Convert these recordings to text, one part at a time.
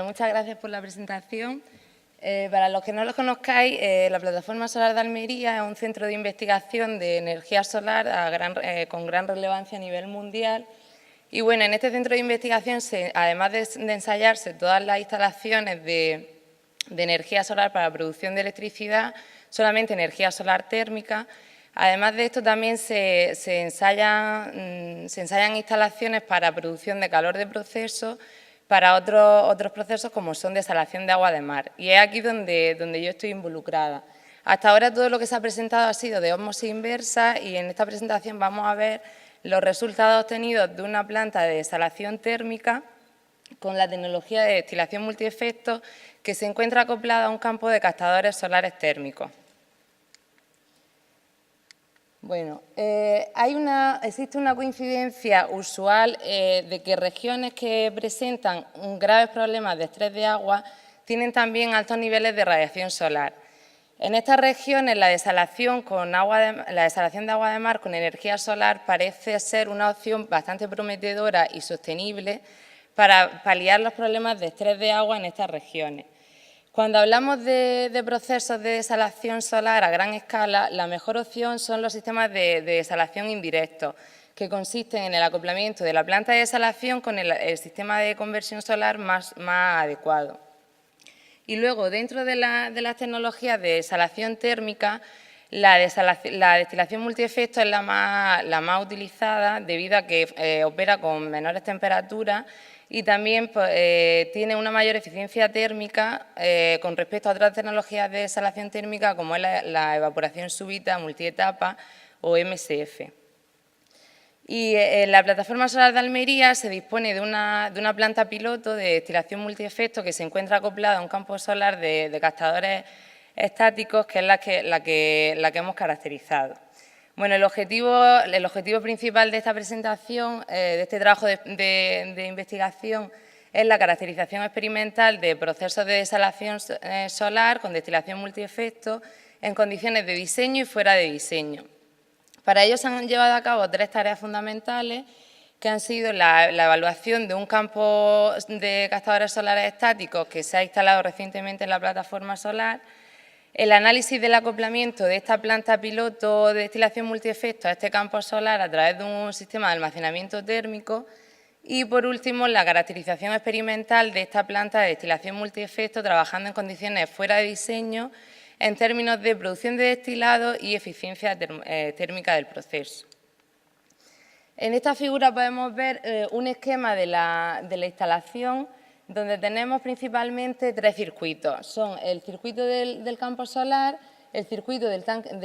muchas gracias por la presentación. Para los que no lo conozcáis, la Plataforma Solar de Almería es un centro de investigación de energía solar con gran relevancia a nivel mundial. Y bueno, en este centro de investigación, además de ensayarse todas las instalaciones de energía solar para la producción de electricidad, solamente energía solar térmica. Además de esto, también se ensayan instalaciones para producción de calor de proceso, para otros procesos como son desalación de agua de mar. Y es aquí donde yo estoy involucrada. Hasta ahora todo lo que se ha presentado ha sido de ósmosis inversa y en esta presentación vamos a ver los resultados obtenidos de una planta de desalación térmica con la tecnología de destilación multiefecto que se encuentra acoplada a un campo de captadores solares térmicos. Bueno, existe una coincidencia usual de que regiones que presentan graves problemas de estrés de agua tienen también altos niveles de radiación solar. En estas regiones la desalación de agua de mar con energía solar parece ser una opción bastante prometedora y sostenible para paliar los problemas de estrés de agua en estas regiones. Cuando hablamos de procesos de desalación solar a gran escala, la mejor opción son los sistemas de desalación indirectos, que consisten en el acoplamiento de la planta de desalación con el sistema de conversión solar más adecuado. Y luego, dentro de las tecnologías de desalación térmica, la destilación multiefecto es la más utilizada debido a que opera con menores temperaturas y también tiene una mayor eficiencia térmica con respecto a otras tecnologías de desalación térmica como es la evaporación súbita multietapa o MSF. Y la Plataforma Solar de Almería se dispone de una planta piloto de destilación multiefecto que se encuentra acoplada a un campo solar de captadores estáticos, que es la que hemos caracterizado. Bueno, el objetivo principal de esta presentación, de este trabajo de investigación, es la caracterización experimental de procesos de desalación solar con destilación multiefecto en condiciones de diseño y fuera de diseño. Para ello se han llevado a cabo 3 tareas fundamentales, que han sido la evaluación de un campo de captadores solares estáticos que se ha instalado recientemente en la plataforma solar, el análisis del acoplamiento de esta planta piloto de destilación multiefecto a este campo solar a través de un sistema de almacenamiento térmico y, por último, la caracterización experimental de esta planta de destilación multiefecto trabajando en condiciones fuera de diseño en términos de producción de destilado y eficiencia térmica del proceso. En esta figura podemos ver un esquema de la instalación donde tenemos principalmente 3 circuitos. Son el circuito del campo solar, el circuito del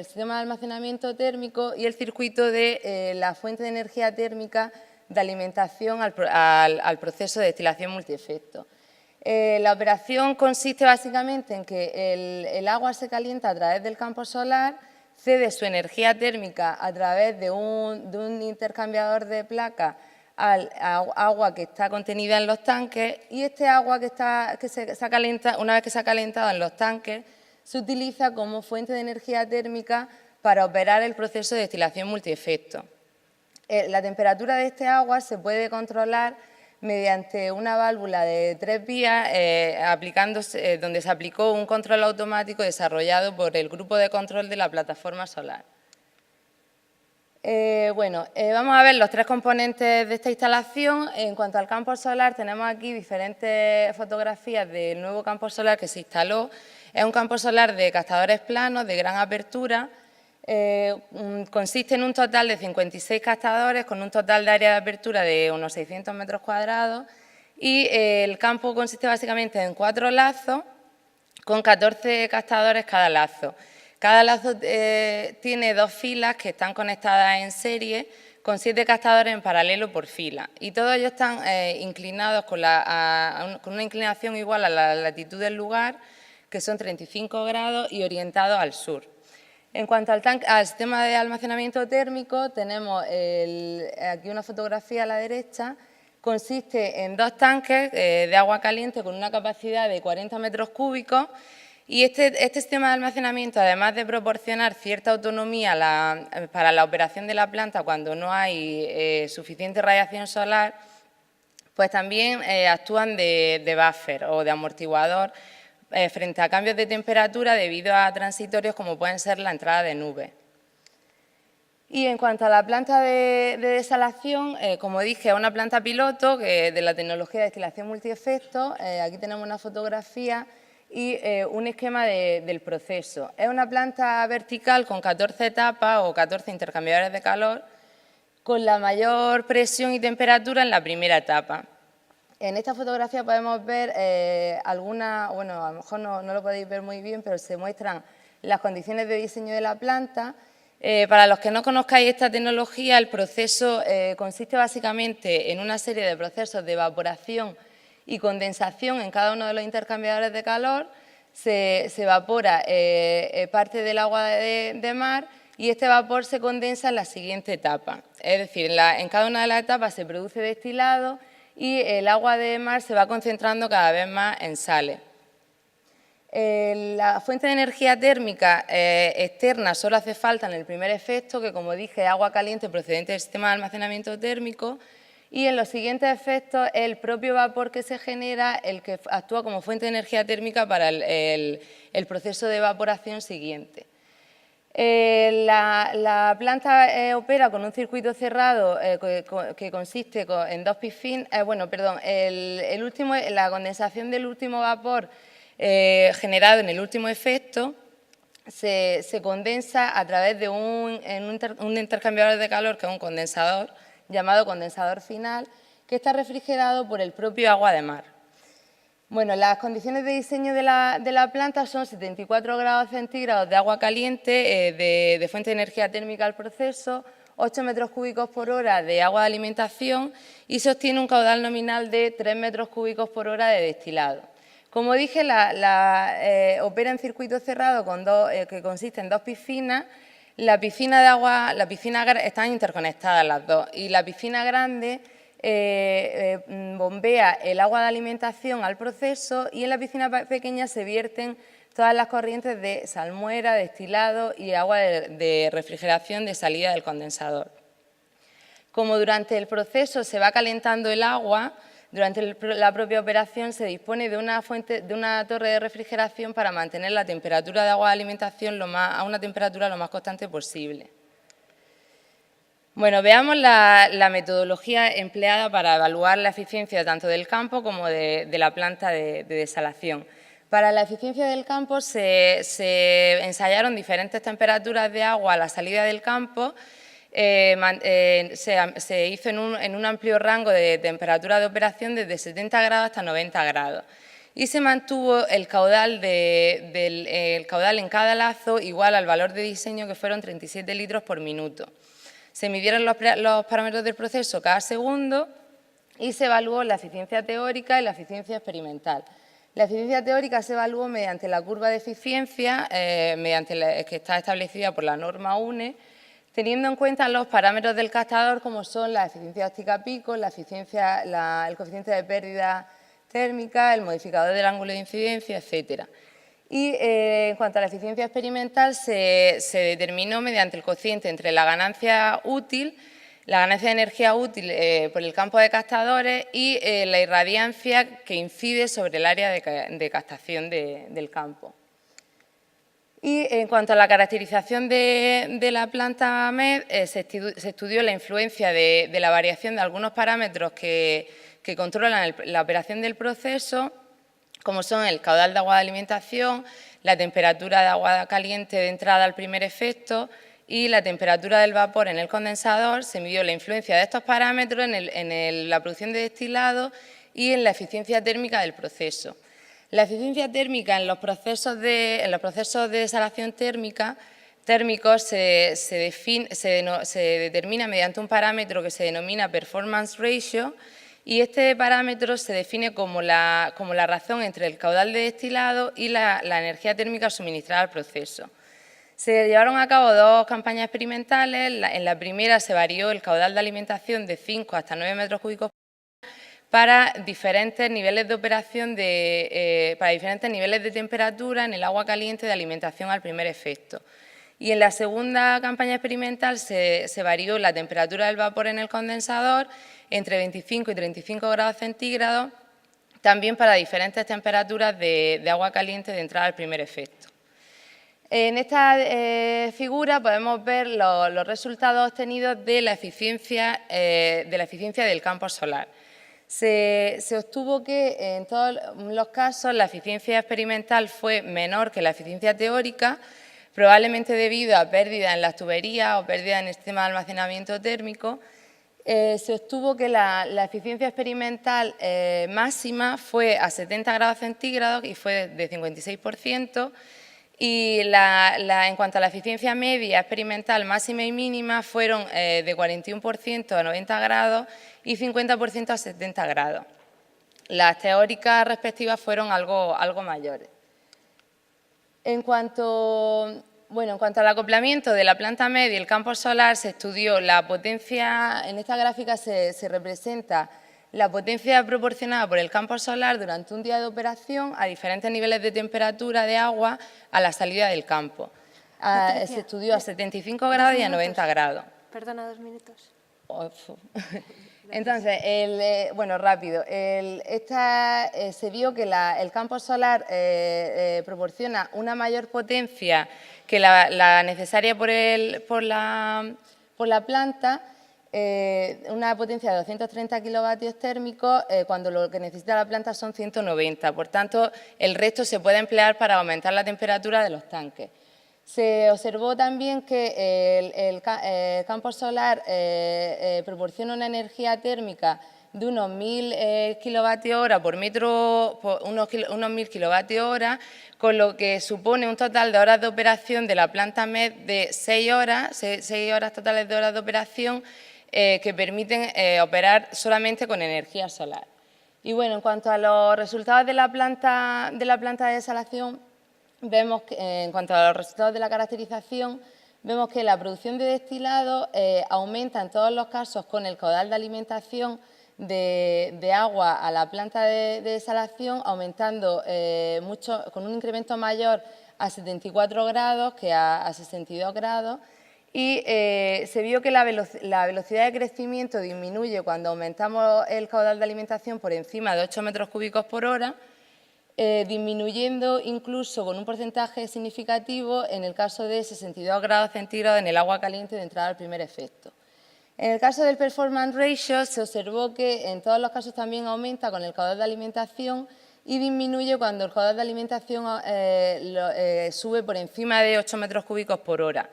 sistema de almacenamiento térmico y el circuito de la fuente de energía térmica de alimentación al proceso de destilación multiefecto. La operación consiste básicamente en que el agua se calienta a través del campo solar, cede su energía térmica a través de un intercambiador de placa al agua que está contenida en los tanques y este agua una vez que se ha calentado en los tanques, se utiliza como fuente de energía térmica para operar el proceso de destilación multiefecto. La temperatura de este agua se puede controlar mediante una válvula de 3 vías donde se aplicó un control automático desarrollado por el grupo de control de la plataforma solar. Vamos a ver los 3 componentes de esta instalación. En cuanto al campo solar, tenemos aquí diferentes fotografías del nuevo campo solar que se instaló. Es un campo solar de captadores planos, de gran apertura. Consiste en un total de 56 captadores con un total de área de apertura de unos 600 metros cuadrados y el campo consiste básicamente en 4 lazos con 14 captadores cada lazo. Cada lazo tiene 2 filas que están conectadas en serie con 7 captadores en paralelo por fila y todos ellos están inclinados con una inclinación igual a la latitud del lugar, que son 35 grados y orientados al sur. En cuanto al sistema de almacenamiento térmico, tenemos aquí una fotografía a la derecha. Consiste en 2 tanques de agua caliente con una capacidad de 40 metros cúbicos y este sistema de almacenamiento, además de proporcionar cierta autonomía para la operación de la planta cuando no hay suficiente radiación solar, pues también actúan de buffer o de amortiguador frente a cambios de temperatura debido a transitorios como pueden ser la entrada de nubes. Y en cuanto a la planta de desalación, como dije, es una planta piloto de la tecnología de destilación multiefecto. Aquí tenemos una fotografía y un esquema del proceso. Es una planta vertical con 14 etapas o 14 intercambiadores de calor, con la mayor presión y temperatura en la primera etapa. En esta fotografía podemos ver algunas, bueno, a lo mejor no lo podéis ver muy bien, pero se muestran las condiciones de diseño de la planta. Para los que no conozcáis esta tecnología, el proceso consiste básicamente en una serie de procesos de evaporación y condensación en cada uno de los intercambiadores de calor. Se evapora parte del agua de mar y este vapor se condensa en la siguiente etapa. Es decir, en cada una de las etapas se produce destilado y el agua de mar se va concentrando cada vez más en sales. La fuente de energía térmica externa solo hace falta en el primer efecto, que como dije es agua caliente procedente del sistema de almacenamiento térmico, y en los siguientes efectos es el propio vapor que se genera el que actúa como fuente de energía térmica para el proceso de evaporación siguiente. La planta opera con un circuito cerrado que consiste en dos pifines, la condensación del último vapor generado en el último efecto se condensa a través de un intercambiador de calor, que es un condensador, llamado condensador final, que está refrigerado por el propio agua de mar. Bueno, las condiciones de diseño de la planta son 74 grados centígrados de agua caliente de fuente de energía térmica al proceso, 8 metros cúbicos por hora de agua de alimentación y se obtiene un caudal nominal de 3 metros cúbicos por hora de destilado. Como dije, opera en circuito cerrado que consiste en dos piscinas. La piscina de agua, están interconectadas las dos, y la piscina grande bombea el agua de alimentación al proceso y en la piscina pequeña se vierten todas las corrientes de salmuera, destilado y agua de refrigeración de salida del condensador. Como durante el proceso se va calentando el agua, durante la propia operación se dispone de una torre de refrigeración para mantener la temperatura de agua de alimentación a una temperatura lo más constante posible. Bueno, veamos la metodología empleada para evaluar la eficiencia tanto del campo como de la planta de desalación. Para la eficiencia del campo se ensayaron diferentes temperaturas de agua a la salida del campo. Se hizo en un amplio rango de temperatura de operación desde 70 grados hasta 90 grados y se mantuvo el caudal en cada lazo igual al valor de diseño, que fueron 37 litros por minuto. Se midieron los parámetros del proceso cada segundo y se evaluó la eficiencia teórica y la eficiencia experimental. La eficiencia teórica se evaluó mediante la curva de eficiencia, que está establecida por la norma UNE, teniendo en cuenta los parámetros del captador, como son la eficiencia óptica pico, el coeficiente de pérdida térmica, el modificador del ángulo de incidencia, etcétera. Y en cuanto a la eficiencia experimental, se determinó mediante el cociente entre la ganancia de energía útil por el campo de captadores y la irradiancia que incide sobre el área de captación del campo. Y en cuanto a la caracterización de la planta MED, se estudió la influencia de la variación de algunos parámetros que controlan la operación del proceso, como son el caudal de agua de alimentación, la temperatura de agua caliente de entrada al primer efecto y la temperatura del vapor en el condensador. Se midió la influencia de estos parámetros en la producción de destilado y en la eficiencia térmica del proceso. La eficiencia térmica en los procesos de desalación térmicos se determina mediante un parámetro que se denomina performance ratio, y este parámetro se define como la razón entre el caudal de destilado y la energía térmica suministrada al proceso. Se llevaron a cabo dos campañas experimentales. En la primera se varió el caudal de alimentación de 5 hasta 9 metros cúbicos para diferentes niveles de operación, para diferentes niveles de temperatura en el agua caliente de alimentación al primer efecto. Y en la segunda campaña experimental se varió la temperatura del vapor en el condensador entre 25 y 35 grados centígrados, también para diferentes temperaturas de agua caliente de entrada al primer efecto. En esta figura podemos ver los resultados obtenidos de la eficiencia del campo solar. Se obtuvo que en todos los casos la eficiencia experimental fue menor que la eficiencia teórica, probablemente debido a pérdida en las tuberías o pérdida en el sistema de almacenamiento térmico. Se obtuvo que la eficiencia experimental máxima fue a 70 grados centígrados y fue de 56%, y en cuanto a la eficiencia media experimental máxima y mínima fueron de 41% a 90 grados y 50% a 70 grados. Las teóricas respectivas fueron algo mayores. En cuanto al acoplamiento de la planta media y el campo solar, se estudió la potencia. En esta gráfica se representa la potencia proporcionada por el campo solar durante un día de operación a diferentes niveles de temperatura de agua a la salida del campo. Se estudió a 75 grados y a 90 grados. Perdona, 2 minutos. Entonces, rápido. Se vio que el campo solar proporciona una mayor potencia que la necesaria por la planta, una potencia de 230 kilovatios térmicos, cuando lo que necesita la planta son 190. Por tanto, el resto se puede emplear para aumentar la temperatura de los tanques. Se observó también que el campo solar proporciona una energía térmica de unos 1.000 kilovatios hora por metro, unos 1.000 kilovatios hora, con lo que supone un total de horas de operación de la planta MED de 6 horas totales de horas de operación, que permiten operar solamente con energía solar. Y bueno, en cuanto a los resultados de la planta de desalación, vemos que, en cuanto a los resultados de la caracterización, vemos que la producción de destilado aumenta en todos los casos con el caudal de alimentación de agua a la planta de desalación, aumentando mucho, con un incremento mayor a 74 grados que a 62 grados. Y se vio que la velocidad de crecimiento disminuye cuando aumentamos el caudal de alimentación por encima de 8 metros cúbicos por hora, disminuyendo incluso con un porcentaje significativo en el caso de 62 grados centígrados en el agua caliente de entrada al primer efecto. En el caso del performance ratio se observó que en todos los casos también aumenta con el caudal de alimentación y disminuye cuando el caudal de alimentación sube por encima de 8 metros cúbicos por hora,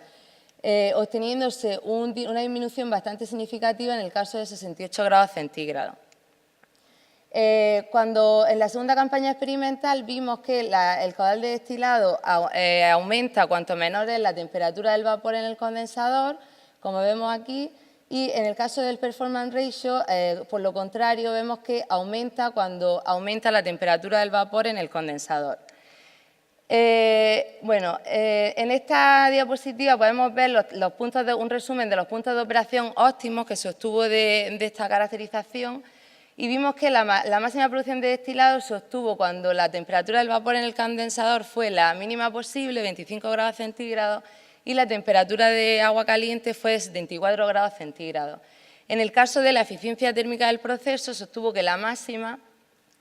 obteniéndose una disminución bastante significativa en el caso de 68 grados centígrados. Cuando en la segunda campaña experimental vimos que el caudal de destilado aumenta cuanto menor es la temperatura del vapor en el condensador, como vemos aquí, y en el caso del performance ratio, por lo contrario, vemos que aumenta cuando aumenta la temperatura del vapor en el condensador. En esta diapositiva podemos ver un resumen de los puntos de operación óptimos que se obtuvo de esta caracterización. Y vimos que la máxima producción de destilado se obtuvo cuando la temperatura del vapor en el condensador fue la mínima posible, 25 grados centígrados, y la temperatura de agua caliente fue de 74 grados centígrados. En el caso de la eficiencia térmica del proceso, se obtuvo que la máxima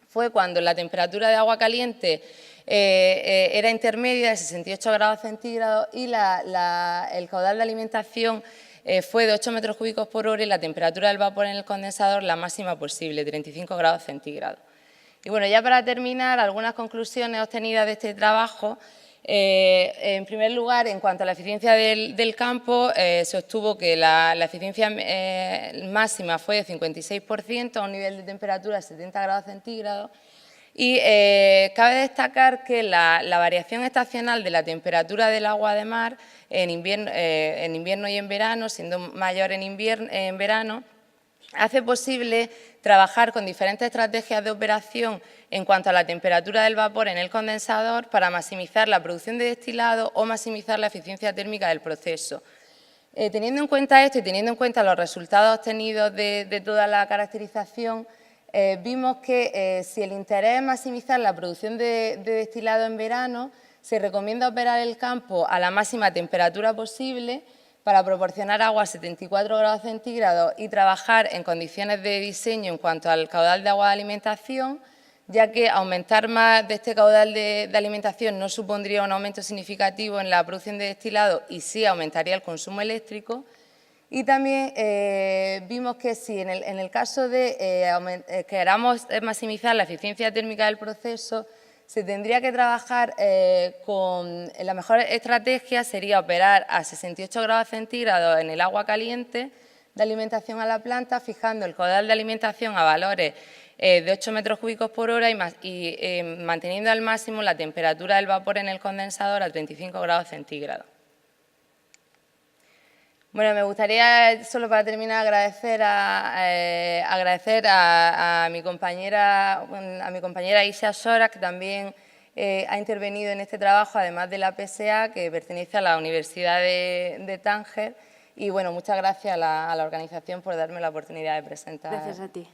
fue cuando la temperatura de agua caliente era intermedia, de 68 grados centígrados, y el caudal de alimentación fue de 8 metros cúbicos por hora y la temperatura del vapor en el condensador la máxima posible, 35 grados centígrados. Y bueno, ya para terminar, algunas conclusiones obtenidas de este trabajo. En primer lugar, en cuanto a la eficiencia del campo, se obtuvo que la eficiencia máxima fue de 56% a un nivel de temperatura de 70 grados centígrados. Y cabe destacar que la variación estacional de la temperatura del agua de mar en invierno y en verano, siendo mayor en verano, hace posible trabajar con diferentes estrategias de operación en cuanto a la temperatura del vapor en el condensador para maximizar la producción de destilado o maximizar la eficiencia térmica del proceso. Teniendo en cuenta esto y teniendo en cuenta los resultados obtenidos de toda la caracterización, vimos que si el interés es maximizar la producción de destilado en verano, se recomienda operar el campo a la máxima temperatura posible para proporcionar agua a 74 grados centígrados y trabajar en condiciones de diseño en cuanto al caudal de agua de alimentación, ya que aumentar más de este caudal de alimentación no supondría un aumento significativo en la producción de destilado y sí aumentaría el consumo eléctrico. Y también vimos que si en el caso de queramos maximizar la eficiencia térmica del proceso, se tendría que trabajar con la mejor estrategia sería operar a 68 grados centígrados en el agua caliente de alimentación a la planta, fijando el caudal de alimentación a valores de 8 metros cúbicos por hora y manteniendo al máximo la temperatura del vapor en el condensador a 35 grados centígrados. Bueno, me gustaría, solo para terminar, agradecer a mi compañera Isa Sora, que también ha intervenido en este trabajo, además de la PSA, que pertenece a la Universidad de Tánger. Y bueno, muchas gracias a la organización por darme la oportunidad de presentar. Gracias a ti.